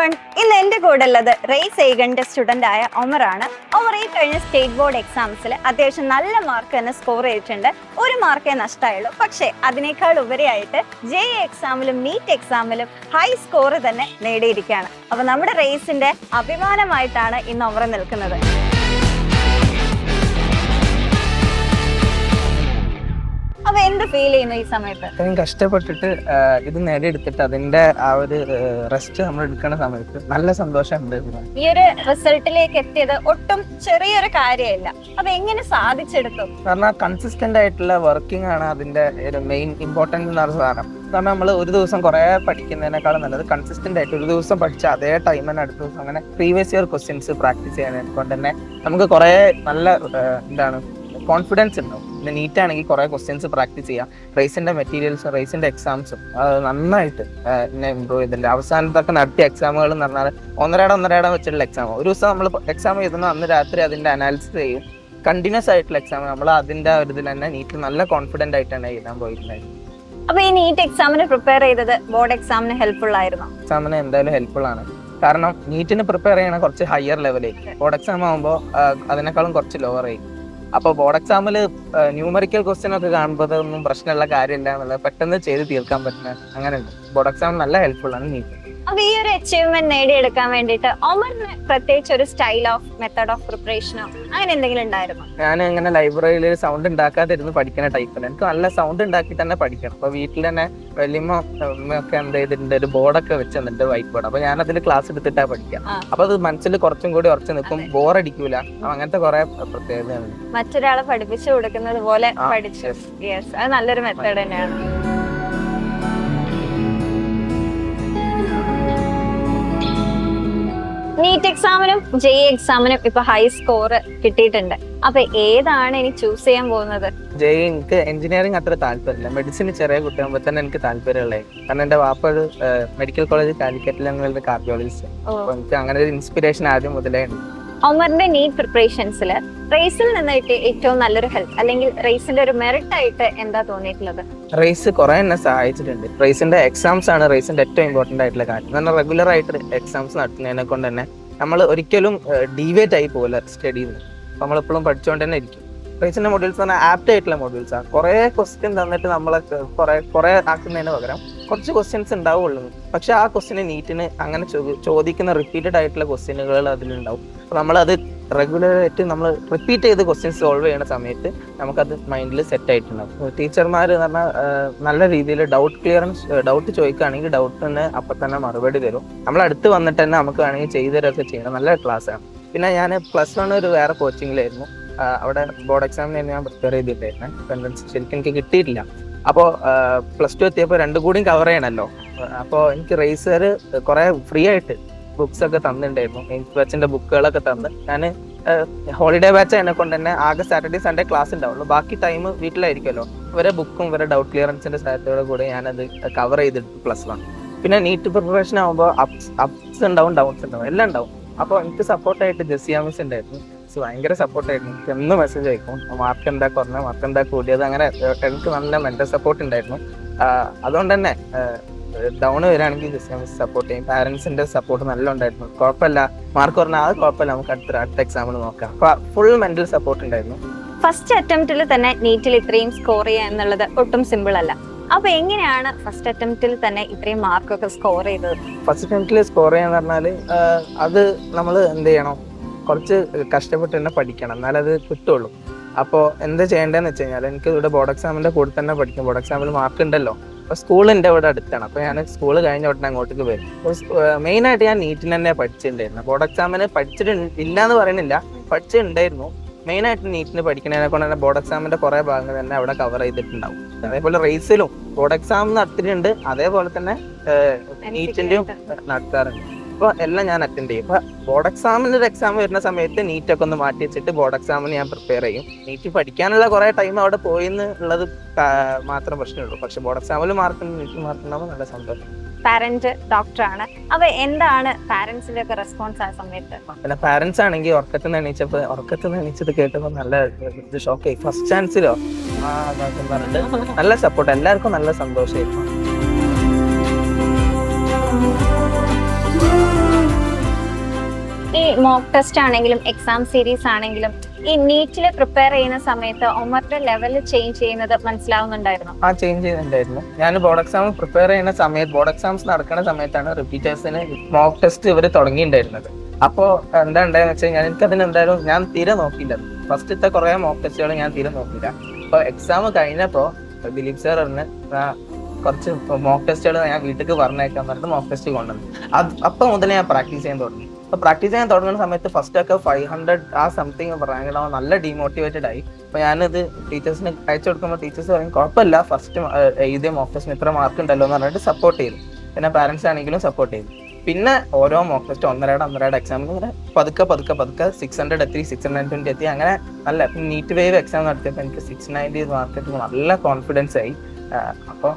Everyone, ഇന്ന് എൻ്റെ കൂടെ ഉള്ളത് റേസ് ഏഗന്റെ സ്റ്റുഡൻ്റ് ആയ ഒമറാണ്. ഒമർ ഈ കഴിഞ്ഞ സ്റ്റേറ്റ് ബോർഡ് എക്സാംസിൽ അത്യാവശ്യം നല്ല മാർക്ക് തന്നെ സ്കോർ ചെയ്തിട്ടുണ്ട്. ഒരു മാർക്കേ നഷ്ടമായുള്ളൂ. പക്ഷേ അതിനേക്കാൾ ഉപരിയായിട്ട് JEE എക്സാമിലും നീറ്റ് എക്സാമിലും ഹൈ സ്കോർ തന്നെ നേടിയിരിക്കുകയാണ്. അപ്പോൾ നമ്മുടെ റേസിന്റെ അഭിമാനമായിട്ടാണ് ഇന്ന് ഒമർ നിൽക്കുന്നത്. അപ്പൊ എന്ത് ഫീൽ ചെയ്യുന്നു ഈ സമയത്ത്? കഷ്ടപ്പെട്ടിട്ട് ഇത് നേടിയെടുത്തിട്ട് അതിന്റെ ആ ഒരു റെസ്റ്റ് നമ്മൾ എടുക്കുന്ന സമയത്ത് നല്ല സന്തോഷമുണ്ട്. ഈ ഒരു റിസൾട്ടിലേക്ക് എത്തിയത് ഒട്ടും ചെറിയൊരു കാര്യമല്ല. അപ്പൊ എങ്ങനെ സാധിച്ചെടുത്തു? കാരണം കൺസിസ്റ്റന്റ് ആയിട്ടുള്ള വർക്കിംഗ് ആണ് അതിന്റെ ഒരു മെയിൻ ഇമ്പോർട്ടൻസ് എന്ന് പറഞ്ഞ സാധനം. കാരണം നമ്മൾ ഒരു ദിവസം കുറെ പഠിക്കുന്നതിനേക്കാളും നല്ലത് കൺസിസ്റ്റന്റ് ആയിട്ട് ഒരു ദിവസം പഠിച്ച അതേ ടൈം തന്നെ അടുത്ത ദിവസം അങ്ങനെ പ്രീവിയസ് ഇയർ ക്വസ്റ്റ്യൻസ് പ്രാക്ടീസ് ചെയ്യാൻ കൊണ്ട് തന്നെ നമുക്ക് കുറെ നല്ല കോൺഫിഡൻസ് ഉണ്ടാവും. പിന്നെ നീറ്റ് ആണെങ്കിൽ കുറെ ക്വസ്റ്റ്യൻസ് പ്രാക്ടീസ് ചെയ്യാം. റേസിന്റെ മെറ്റീരിയൽസും റേസിന്റെ എക്സാംസും നന്നായിട്ട് എന്നെ ഇമ്പ്രൂവ് ചെയ്തിട്ടുണ്ട്. അവസാനത്തൊക്കെ നടത്തിയ എക്സാമുകൾ എന്ന് പറഞ്ഞാൽ ഒന്നരടം വെച്ചിട്ടുള്ള എക്സാം. ഒരു ദിവസം നമ്മൾ എക്സാം എഴുതുന്ന അന്ന് രാത്രി അതിന്റെ അനാലിസിസ് ചെയ്യും. കണ്ടിന്യൂസ് ആയിട്ടുള്ള എക്സാം നമ്മൾ അതിന്റെ ഒരു ഇതിൽ തന്നെ നീറ്റിൽ നല്ല കോൺഫിഡന്റ് ആയിട്ടാണ് എഴുതാൻ പോയിട്ടുണ്ടായിരുന്നു. അപ്പൊ ഈ നീറ്റ് എക്സാമിന് പ്രിപ്പയർ ചെയ്തത് ബോർഡ് എക്സാമിന് ഹെൽപ്ഫുൾ ആയിരുന്നു? എക്സാമിന് എന്തായാലും ഹെൽപ്ഫുൾ ആണ്. കാരണം നീറ്റിന് പ്രിപ്പയർ ചെയ്യണ കുറച്ച് ഹയർ ലെവലേക്ക്, ബോർഡ് എക്സാം ആകുമ്പോൾ അതിനേക്കാളും കുറച്ച് ലോവർ ആയി. അപ്പോൾ ബോർഡ് എക്സാമിൽ ന്യൂമറിക്കൽ ക്വസ്റ്റ്യൻ ഒക്കെ കാണുമ്പോൾ ഒന്നും പ്രശ്നമുള്ള കാര്യമില്ല എന്നുള്ളത് പെട്ടെന്ന് ചെയ്ത് തീർക്കാൻ പറ്റുന്ന അങ്ങനെ ഉണ്ട്. ബോർഡ് എക്സാം നല്ല ഹെൽപ്ഫുൾ ആണ് നീറ്റ്. അപ്പൊ ഈ ഒരു അച്ചീവ്മെന്റ് നേടിയെടുക്കാൻ വേണ്ടിയിട്ട് ഒമറിന് പ്രത്യേകിച്ച് ഒരു സ്റ്റൈൽ ഓഫ് മെത്തേഡ് ഓഫ് പ്രിപ്പറേഷനോ അങ്ങനെ എന്തെങ്കിലും ഉണ്ടായിരുന്നു? ഞാൻ ഇങ്ങനെ ലൈബ്രറിയിൽ സൗണ്ട് ഉണ്ടാക്കാതിരുന്ന് പഠിക്കുന്ന ടൈപ്പാണ്. എനിക്ക് നല്ല സൗണ്ട് ഉണ്ടാക്കി തന്നെ പഠിക്കണം. അപ്പൊ വീട്ടിൽ തന്നെ വലിയമ്മ ഒക്കെ എന്ത് ചെയ്തിട്ടുണ്ട്, ഒരു ബോർഡൊക്കെ വെച്ച് തന്നിട്ട് വൈറ്റ് ബോർഡ്. അപ്പൊ ഞാൻ അതിൽ ക്ലാസ് എടുത്തിട്ടാ പഠിക്കാം. അപ്പൊ അത് മനസ്സിൽ കുറച്ചും കൂടി ഉറച്ചു നിൽക്കും, ബോറടിക്കൂല. അങ്ങനത്തെ കുറെ പ്രത്യേകതയാണ്. മറ്റൊരാളെ പഠിപ്പിച്ചു കൊടുക്കുന്നത് പോലെ പഠിച്ചു. യെസ്, അത് നല്ലൊരു മെത്തേഡ് തന്നെയാണ്. നീറ്റ് എക്സാമിനും JEE എക്സാമിനും ഇപ്പൊ ഹൈ സ്കോർ കിട്ടിയിട്ടുണ്ട്. അപ്പൊ ഏതാണ് ഇനി ചൂസ് ചെയ്യാൻ പോകുന്നത്? JEE എനിക്ക് എഞ്ചിനീയറിംഗ് അത്ര താല്പര്യമില്ല. മെഡിസിന് ചെറിയ കുട്ടിയാകുമ്പോൾ തന്നെ എനിക്ക് താല്പര്യമുള്ളത്. കാരണം എന്റെ വാപ്പ ഒരു മെഡിക്കൽ കോളേജ് കാലിക്കറ്റിലെ കാർഡിയോളജിസ്റ്റ്. അപ്പൊ എനിക്ക് അങ്ങനെ ഒരു ഇൻസ്പിറേഷൻ ആദ്യം മുതലേ ഉണ്ട്. ഒമറിന്റെ നീറ്റ് പ്രിപ്പറേഷൻസിൽ റേസിൽ നിന്ന് കിട്ടിയ ഏറ്റവും നല്ലൊരു ഹെൽപ്പ് അല്ലെങ്കിൽ റേസിന്റെ ഒരു മെറിറ്റ് ആയിട്ട് എന്താ തോന്നിയിട്ടുള്ളത്? റേസ് കുറെ എന്നെ സഹായിച്ചിട്ടുണ്ട്. റേസിന്റെ എക്സാംസ് ആണ് റേസിന്റെ ഏറ്റവും ഇമ്പോർട്ടന്റ് ആയിട്ടുള്ള കാര്യം. കാരണം റെഗുലർ ആയിട്ട് എക്സാംസ് നടത്തുന്നതിനെ കൊണ്ട് തന്നെ നമ്മൾ ഒരിക്കലും ഡീവിയേറ്റ് ആയി പോകില്ല സ്റ്റഡിയിൽ നിന്ന്. നമ്മളെപ്പോഴും പഠിച്ചുകൊണ്ട് തന്നെ ഇരിക്കും. റേസിന്റെ മൊഡ്യൂൾസ് പറഞ്ഞാൽ ആപ്റ്റ് ആയിട്ടുള്ള മൊഡ്യൂൾസ് ആണ്. കുറെ ക്വസ്റ്റ്യൻ തന്നിട്ട് നമ്മളെ കുറെ ആക്കുന്നതിന് പകരം കുറച്ച് ക്വസ്റ്റ്യൻസ് ഉണ്ടാവുള്ളൂ. പക്ഷെ ആ ക്വസ്റ്റ്യന് നീറ്റിന് അങ്ങനെ ചോദിക്കുന്ന റിപ്പീറ്റഡ് ആയിട്ടുള്ള ക്വസ്റ്റ്യനുകൾ അതിലുണ്ടാവും. അപ്പൊ നമ്മളത് റെഗുലറായിട്ട് നമ്മൾ റിപ്പീറ്റ് ചെയ്ത് ക്വസ്റ്റ്യൻസ് സോൾവ് ചെയ്യുന്ന സമയത്ത് നമുക്കത് മൈൻഡിൽ സെറ്റ് ആയിട്ടുണ്ടാവും. ടീച്ചർമാർ എന്ന് പറഞ്ഞാൽ നല്ല രീതിയിൽ ഡൗട്ട് ചോദിക്കുകയാണെങ്കിൽ ഡൗട്ടിന് അപ്പം തന്നെ മറുപടി തരും. നമ്മൾ അടുത്ത് വന്നിട്ട് തന്നെ നമുക്ക് വേണമെങ്കിൽ ചെയ്തുതരൊക്കെ ചെയ്യണം. നല്ല ക്ലാസ്സാണ്. പിന്നെ ഞാൻ +1 ഒരു വേറെ കോച്ചിങ്ങിലായിരുന്നു. അവിടെ ബോർഡ് എക്സാമിന് ഞാൻ പ്രിപ്പയർ ചെയ്തിട്ടായിരുന്നു. അറ്റൻഡൻസ് ശരിക്കും എനിക്ക് കിട്ടിയിട്ടില്ല. അപ്പോൾ +2 എത്തിയപ്പോൾ രണ്ടും കൂടിയും കവർ ചെയ്യണമല്ലോ. അപ്പോൾ എനിക്ക് റേസർ കുറെ ഫ്രീ ആയിട്ട് ബുക്സ് ഒക്കെ തന്നിട്ടുണ്ടായിരുന്നു. ബാച്ചിന്റെ ബുക്കുകളൊക്കെ തന്ന് ഞാൻ ഹോളിഡേ ബാച്ച് എന്നെ കൊണ്ട് തന്നെ ആകെ സാറ്റർഡേ സൺഡേ ക്ലാസ് ഉണ്ടാവുള്ളൂ. ബാക്കി ടൈം വീട്ടിലായിരിക്കുമല്ലോ. ഇവരെ ബുക്കും ഇവരെ ഡൗട്ട് ക്ലിയറൻസിന്റെ സഹായത്തോടെ കൂടെ ഞാനത് കവർ ചെയ്തിട്ട് +1. പിന്നെ നീറ്റ് പ്രിപ്പറേഷൻ ആകുമ്പോൾ അപ്സ് ഉണ്ടാവും, ഡൗൺസ് ഉണ്ടാവും, എല്ലാം ഉണ്ടാവും. അപ്പോൾ എനിക്ക് സപ്പോർട്ടായിട്ട് ജെസിയ മിസ് ഉണ്ടായിരുന്നു. ഭയങ്കര സപ്പോർട്ടായിരുന്നു. എനിക്ക് എന്ന് മെസ്സേജ് അയക്കും, മാർക്ക് എന്താ കുറഞ്ഞ, മാർക്ക് എന്താ കൂടിയത്, അങ്ങനെ എനിക്ക് നല്ല മെന്റൽ സപ്പോർട്ട് ഉണ്ടായിരുന്നു. അതുകൊണ്ട് തന്നെ ഡൗൺ വരികയാണെങ്കിൽ ജെസിയ മിസ് സപ്പോർട്ട് ചെയ്യും. പാരന്റ്സിന്റെ സപ്പോർട്ട് നല്ല ഉണ്ടായിരുന്നു. കുഴപ്പമില്ല, മാർക്ക് പറഞ്ഞാൽ അത് കുഴപ്പമില്ല, നമുക്ക് അടുത്ത എക്സാമിന് നോക്കാം. ഫുൾ മെന്റൽ സപ്പോർട്ട് ഉണ്ടായിരുന്നു. ഫസ്റ്റ് അറ്റംപ്റ്റിൽ തന്നെ നീറ്റിൽ ഇത്രയും സ്കോർ ചെയ്യുക എന്നുള്ളത് ഒട്ടും സിമ്പിൾ അല്ല. അപ്പൊ എങ്ങനെയാണ് ഫസ്റ്റ് അറ്റംപ്റ്റിൽ തന്നെ ഇത്രയും മാർക്കൊക്കെ സ്കോർ ചെയ്തത്? ഫസ്റ്റ് അറ്റംപ്റ്റിൽ സ്കോർ ചെയ്യാന്ന് പറഞ്ഞാല് അത് നമ്മൾ എന്ത് ചെയ്യണം, കുറച്ച് കഷ്ടപ്പെട്ട് തന്നെ പഠിക്കണം, എന്നാലത് കിട്ടുള്ളൂ. അപ്പോൾ എന്താ ചെയ്യേണ്ടതെന്ന് വെച്ച് കഴിഞ്ഞാൽ എനിക്ക് ഇവിടെ ബോർഡ് എക്സാമിന്റെ കൂടെ തന്നെ പഠിക്കും. ബോർഡ് എക്സാമിൽ മാർക്ക് ഉണ്ടല്ലോ. അപ്പോൾ സ്കൂൾ എൻ്റെ ഇവിടെ അടുത്താണ്. അപ്പോൾ ഞാൻ സ്കൂൾ കഴിഞ്ഞ ഉടനെ അങ്ങോട്ടേക്ക് വരും. മെയിനായിട്ട് ഞാൻ നീറ്റിന് തന്നെ പഠിച്ചിട്ടുണ്ടായിരുന്നു. ബോർഡ് എക്സാമിന് പഠിച്ചിട്ടില്ല എന്ന് പറയുന്നില്ല, പഠിച്ചിട്ടുണ്ടായിരുന്നു. മെയിനായിട്ട് നീറ്റിന് പഠിക്കുന്നതിനെ കൊണ്ട് തന്നെ ബോർഡ് എക്സാമിന്റെ കുറെ ഭാഗങ്ങൾ തന്നെ അവിടെ കവർ ചെയ്തിട്ടുണ്ടാവും. അതേപോലെ റേസിലും ബോർഡ് എക്സാം നടത്തിയിട്ടുണ്ട്, അതേപോലെ തന്നെ നീറ്റിന്റെയും നടത്താറുണ്ട്. അപ്പോൾ എല്ലാം ഞാൻ അറ്റൻഡ് ചെയ്യും. അപ്പോൾ ബോർഡ് എക്സാമിന് ഒരു എക്സാം വരുന്ന സമയത്ത് നീറ്റൊക്കെ ഒന്ന് മാറ്റി വെച്ചിട്ട് ബോർഡ് എക്സാമിന് ഞാൻ പ്രിപ്പയർ ചെയ്യും. നീറ്റ് പഠിക്കാനുള്ള കുറെ ടൈം അവിടെ പോയിന്ന് ഉള്ളത് മാത്രം പ്രശ്നമുള്ളൂ. പക്ഷെ ബോർഡ് എക്സാമിൽ നീറ്റ് മാർക്ക് ഉണ്ടാകുമ്പോൾ നല്ല സന്തോഷം. പാരന്റ് ഡോക്ടറാണ്. അപ്പൊ എന്താണ് പാരന്റ്സിന്റെ ഒക്കെ റെസ്പോൺസ് ആ സമയത്ത്? പിന്നെ പാരന്റ്സ് ആണെങ്കിൽ ഉറക്കത്തിൽ നിന്ന് എണീച്ചത് കേട്ടപ്പോൾ നല്ല ഷോക്കായി. ഫസ്റ്റ് ചാൻസിലോ പറഞ്ഞിട്ട് നല്ല സപ്പോർട്ട്, എല്ലാവർക്കും നല്ല സന്തോഷമായിരുന്നു. മോക്ക് ടെസ്റ്റ് ആണെങ്കിലും എക്സാം സീരീസ് ആണെങ്കിലും ഈ നീറ്റിൽ പ്രിപ്പയർ ചെയ്യുന്ന സമയത്ത് ഒമറിന്റെ ലെവൽ ചേഞ്ച് ചെയ്യുന്നത് മനസ്സിലാവുന്നുണ്ടായിരുന്നു? ആ ചേഞ്ച് ചെയ്യുന്നുണ്ടായിരുന്നു. ഞാൻ ബോർഡ് എക്സാം പ്രിപ്പയർ ചെയ്യുന്ന സമയത്ത്, ബോർഡ് എക്സാംസ് നടക്കുന്ന സമയത്താണ് റിപ്പീറ്റേഴ്സിന് മോക്ക് ടെസ്റ്റ് ഇവർ തുടങ്ങിയിട്ടുണ്ടായിരുന്നത്. അപ്പോൾ എന്താ ഉണ്ടായെന്ന് വെച്ചാൽ എനിക്കതിന് എന്തായാലും ഞാൻ തീരെ നോക്കിയില്ല. ഫസ്റ്റത്തെ കുറേ മോക്ക് ടെസ്റ്റുകൾ ഞാൻ തീരെ നോക്കിയില്ല. അപ്പോൾ എക്സാം കഴിഞ്ഞപ്പോൾ ദിലീപ് സാർ പറഞ്ഞ് കുറച്ച് മോക്ക് ടെസ്റ്റുകൾ ഞാൻ വീട്ടിലേക്ക് പറഞ്ഞേക്കാൻ പറഞ്ഞിട്ട് മോക്ക് ടെസ്റ്റ് കൊണ്ടുവന്നു. അപ്പം മുതൽ ഞാൻ പ്രാക്ടീസ് ചെയ്യാൻ തുടങ്ങി. അപ്പോൾ പ്രാക്ടീസ് ചെയ്യാൻ തുടങ്ങുന്ന സമയത്ത് ഫസ്റ്റ് ഒക്കെ 500 ആ സംതിങ് പറയാൻ നല്ല ഡീമോട്ടിവേറ്റഡ് ആയി. അപ്പോൾ ഞാനിത് ടീച്ചേഴ്സിന് അയച്ചു കൊടുക്കുമ്പോൾ ടീച്ചേഴ്സ് പറയും കുഴപ്പമില്ല, ഫസ്റ്റ് എഴുതിയ മോക്ക് ടെസ്റ്റിന് ഇത്ര മാർക്ക് ഉണ്ടല്ലോ എന്ന് പറഞ്ഞിട്ട് സപ്പോർട്ട് ചെയ്തു. പിന്നെ പാരൻസ് ആണെങ്കിലും സപ്പോർട്ട് ചെയ്തു. പിന്നെ ഓരോ മോക്ക് ടെസ്റ്റ് ഒന്നരയുടെ എക്സാമിന് ഇങ്ങനെ പതുക്കെ 600 എത്തി, 620 എത്തി. അങ്ങനെ നല്ല നീറ്റ് വേവ് എക്സാം നടത്തിയപ്പോൾ എനിക്ക് 690 മാർക്ക് എത്തുമ്പോൾ നല്ല കോൺഫിഡൻസ് ആയി. അപ്പോൾ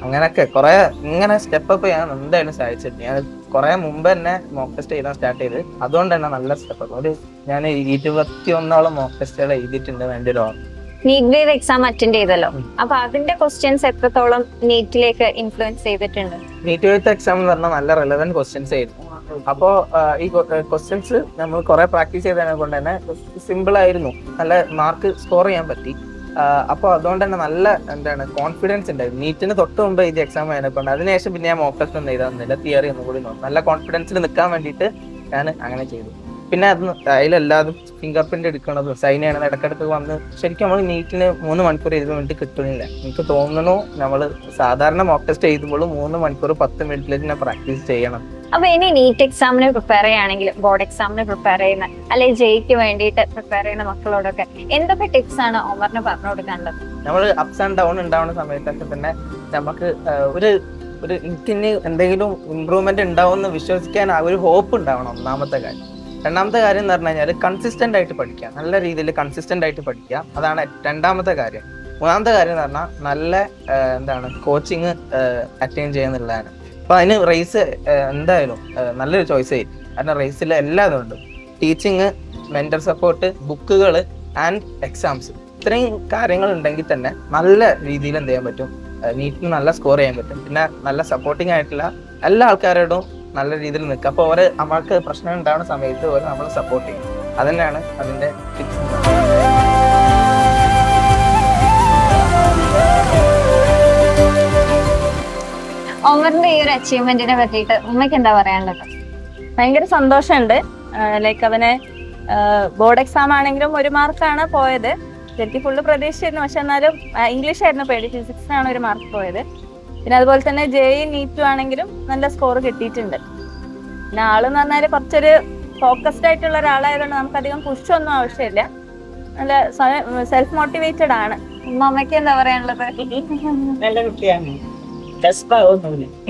അങ്ങനെയൊക്കെ കുറെ ഇങ്ങനെ സ്റ്റെപ്പ് അപ്പ് ചെയ്യാൻ എന്തായാലും സാധിച്ചിട്ടുണ്ട്. ഞാൻ കുറെ മുമ്പ് തന്നെ മോക്ക് ടെസ്റ്റ് എഴുതാൻ സ്റ്റാർട്ട് ചെയ്ത്, അതുകൊണ്ട് തന്നെ നല്ല സ്റ്റെപ്പ് അപ്പ്. ഞാൻ 21ഓളം മോക്ക് ടെസ്റ്റുകൾ എഴുതിയിട്ടുണ്ട് എൻ്റെ ഒരു ഓർമ്മ. നീറ്റ് വേവ് എക്സാം അറ്റൻഡ് ചെയ്തല്ലോ, അപ്പൊ അതിന്റെ ക്വസ്റ്റ്യൻസ് എത്രത്തോളം നീറ്റിലേക്ക് ഇൻഫ്ലുവൻസ് ചെയ്തിട്ടുണ്ട്? നീറ്റ് വേവ് എക്സാം എന്ന് പറഞ്ഞാൽ നല്ല റെലവെന്റ് ക്വസ്റ്റ്യൻസ് ആയിരുന്നു. അപ്പോൾ ഈ ക്വസ്റ്റ്യൻസ് നമ്മൾ കുറെ പ്രാക്ടീസ് ചെയ്തതിനെ കൊണ്ട് തന്നെ സിമ്പിൾ ആയിരുന്നു, നല്ല മാർക്ക് സ്കോർ ചെയ്യാൻ പറ്റി. അപ്പോൾ അതുകൊണ്ട് തന്നെ നല്ല കോൺഫിഡൻസ് ഉണ്ടായിരുന്നു. നീറ്റിന് തൊട്ട് മുമ്പ് ഇത് എക്സാം ആയതുകൊണ്ട് അതിനുശേഷം പിന്നെ ഞാൻ മോക്ക് ടെസ്റ്റ് ഒന്നും എഴുതാന്നില്ല, തിയറി ഒന്നും കൂടി നോക്കും. നല്ല കോൺഫിഡൻസിൽ നിൽക്കാൻ വേണ്ടിയിട്ട് ഞാൻ അങ്ങനെ ചെയ്തു. പിന്നെ അതിലെല്ലാതും ഫിംഗർ പ്രിന്റ് എടുക്കണതും സൈൻ ചെയ്യണത് ഇടക്കിടക്ക് വന്ന് ശരിക്കും നമ്മൾ നീറ്റിന് 3 മണിക്കൂർ എഴുതാൻ വേണ്ടി കിട്ടുന്നില്ല. എനിക്ക് തോന്നുന്നു നമ്മൾ സാധാരണ മോക്ക് ടെസ്റ്റ് എഴുതുമ്പോൾ 3 മണിക്കൂർ 10 മിനിറ്റിലേക്ക് ഞാൻ പ്രാക്ടീസ് ചെയ്യണം. അപ്പൊ ഇനി നീറ്റ് എക്സാമിന് പ്രിപ്പയർ ചെയ്യുകയാണെങ്കിലും ബോർഡ് എക്സാമിന് പ്രിപ്പയർ ചെയ്യുന്ന അല്ലെങ്കിൽ ജെയ്ക്ക് വേണ്ടിയിട്ട് പ്രിപ്പയർ ചെയ്യുന്ന മക്കളോടൊക്കെ എന്തൊക്കെ ടിപ്സ് ആണ് ഒമറിന് പറഞ്ഞു കൊടുക്കേണ്ടത്? നമ്മൾ അപ്സ് ആൻഡ് ഡൗൺ ഉണ്ടാവുന്ന സമയത്തൊക്കെ തന്നെ നമുക്ക് ഒരു എനിക്കിന് എന്തെങ്കിലും ഇമ്പ്രൂവ്മെന്റ് ഉണ്ടാവും എന്ന് വിശ്വസിക്കാൻ ഒരു ഹോപ്പ് ഉണ്ടാവണം, ഒന്നാമത്തെ കാര്യം. രണ്ടാമത്തെ കാര്യം എന്ന് പറഞ്ഞു കഴിഞ്ഞാൽ കൺസിസ്റ്റന്റ് ആയിട്ട് പഠിക്കുക, നല്ല രീതിയിൽ കൺസിസ്റ്റന്റ് ആയിട്ട് പഠിക്കുക, അതാണ് രണ്ടാമത്തെ കാര്യം. മൂന്നാമത്തെ കാര്യം എന്ന് പറഞ്ഞാൽ നല്ല കോച്ചിങ് അറ്റൈൻ ചെയ്യുന്നുള്ളതാണ്. അപ്പൊ അതിന് റേസ് എന്തായാലും നല്ലൊരു ചോയ്സ് ആയിരിക്കും. കാരണം റേസിൽ എല്ലാതും ഉണ്ട്: ടീച്ചിങ്, മെന്റർ സപ്പോർട്ട്, ബുക്കുകൾ ആൻഡ് എക്സാംസ്. ഇത്രയും കാര്യങ്ങൾ ഉണ്ടെങ്കിൽ തന്നെ നല്ല രീതിയിൽ എന്ത് ചെയ്യാൻ പറ്റും, നീറ്റിന് നല്ല സ്കോർ ചെയ്യാൻ പറ്റും. പിന്നെ നല്ല സപ്പോർട്ടിങ് ആയിട്ടുള്ള എല്ലാ ആൾക്കാരോടും നല്ല രീതിയിൽ നിൽക്കുക. അപ്പോൾ അവർക്ക് പ്രശ്നം ഉണ്ടാവുന്ന സമയത്ത് നമ്മൾ സപ്പോർട്ട് ചെയ്യും. അതന്നെയാണ് അതിന്റെ ടിപ്സ്. ഒമറിന്റെ ഈ ഒരു അച്ചീവ്മെന്റിനെ പറ്റിയിട്ട് ഉമ്മയ്ക്ക് എന്താ പറയാനുള്ളത്? ഭയങ്കര സന്തോഷമുണ്ട്. ലൈക്ക് അവന് ബോർഡ് എക്സാം ആണെങ്കിലും 1 മാർക്കാണ് പോയത്. ശരിക്കും ഫുള്ള് പ്രതീക്ഷിച്ചിരുന്നു, പക്ഷെ എന്നാലും ഇംഗ്ലീഷ് ആയിരുന്നു പേടി. ഫിസിക്സിനാണ് 1 മാർക്ക് പോയത്. പിന്നെ അതുപോലെ തന്നെ ജെഇ നീറ്റും ആണെങ്കിലും നല്ല സ്കോർ കിട്ടിയിട്ടുണ്ട്. പിന്നെ ആളെന്ന് പറഞ്ഞാൽ കുറച്ചൊരു ഫോക്കസ്ഡ് ആയിട്ടുള്ള ഒരാളായതുകൊണ്ട് നമുക്കധികം പുഷൊന്നും ആവശ്യമില്ല. നല്ല സെൽഫ് മോട്ടിവേറ്റഡ് ആണ്. ഉമ്മയ്ക്ക് എന്താ പറയാനുള്ളത്? നല്ല കുട്ടിയാണ്,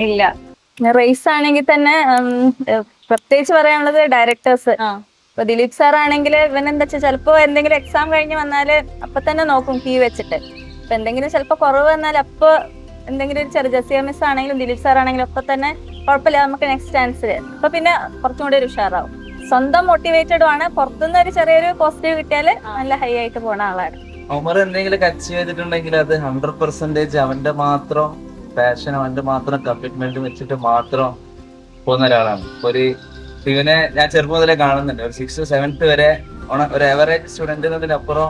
ഇല്ല. റേസ് ആണെങ്കിൽ തന്നെ പ്രത്യേകിച്ച് പറയാനുള്ളത് ഡയറക്ടേഴ്സ്. ഇപ്പൊ ദിലീപ് സാർ ആണെങ്കിൽ ഇവനെന്താ വെച്ചാൽ ചിലപ്പോ എന്തെങ്കിലും എക്സാം കഴിഞ്ഞ് വന്നാല് അപ്പൊ തന്നെ നോക്കും കീ വെച്ചിട്ട്. ഇപ്പൊ എന്തെങ്കിലും ചിലപ്പോ കുറവ് വന്നാൽ അപ്പൊ എന്തെങ്കിലും ഒരു ചെറിയ ജസിയ മിസ് ആണെങ്കിലും ദിലീപ് സാർ ആണെങ്കിലും അപ്പൊ തന്നെ കുഴപ്പമില്ല, നമുക്ക് നെക്സ്റ്റ് ചാൻസ്. അപ്പൊ പിന്നെ കുറച്ചും കൂടി ഒരു ഉഷാറാവും. സ്വന്തം മോട്ടിവേറ്റഡും ആണ്. പുറത്തുനിന്ന് ഒരു ചെറിയൊരു പോസിറ്റീവ് കിട്ടിയാല് നല്ല ഹൈ ആയിട്ട് പോണ ആളാണ്. ഒമർ എന്തെങ്കിലും അച്ചീവ് ചെയ്തിട്ടുണ്ടെങ്കിൽ അത് 100% അവന്റെ മാത്രം പാഷൻ, അവന്റെ മാത്രം കമ്മിറ്റ്മെന്റ് വെച്ചിട്ട് മാത്രം പോകുന്ന ഒരാളാണ്. ഇവനെ ഞാൻ ചെറുപ്പം മുതലേ കാണുന്നുണ്ട്. ഒരു 6th 7th വരെ ഒരു ആവറേജ് സ്റ്റുഡന്റ് എന്നതിനപ്പുറം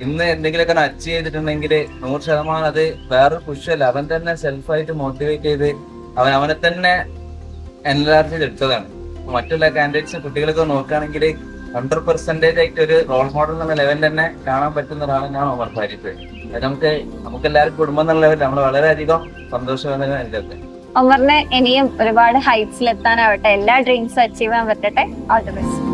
ഇന്ന് എന്തെങ്കിലുമൊക്കെ അച്ചീവ് ചെയ്തിട്ടുണ്ടെങ്കിൽ 100% അത് വേറൊരു പുഷല്ല, അവൻ തന്നെ സെൽഫായിട്ട് മോട്ടിവേറ്റ് ചെയ്ത് അവനെ തന്നെ എൻലാർജ് ചെയ്തെടുത്തതാണ്. മറ്റുള്ള കാൻഡിഡേറ്റ്സ് കുട്ടികളൊക്കെ നോക്കുകയാണെങ്കിൽ 100% ആയിട്ട് ഒരു റോൾ മോഡൽ എന്നുള്ള ലെവൽ തന്നെ കാണാൻ പറ്റുന്ന ഒരാളാണ് ഞാൻ ഒമർ ഫാരിഖ്. അത് നമുക്ക് എല്ലാവർക്കും കുടുംബം എന്നുള്ള ലെവലിൽ നമ്മൾ വളരെയധികം സന്തോഷമാണ് എൻ്റെ അടുത്ത്. ഒമറിന് ഇനിയും ഒരുപാട് ഹൈറ്റ്സിൽ എത്താനാവട്ടെ, എല്ലാ ഡ്രീംസും അച്ചീവ് ചെയ്യാൻ പറ്റട്ടെ. All the best.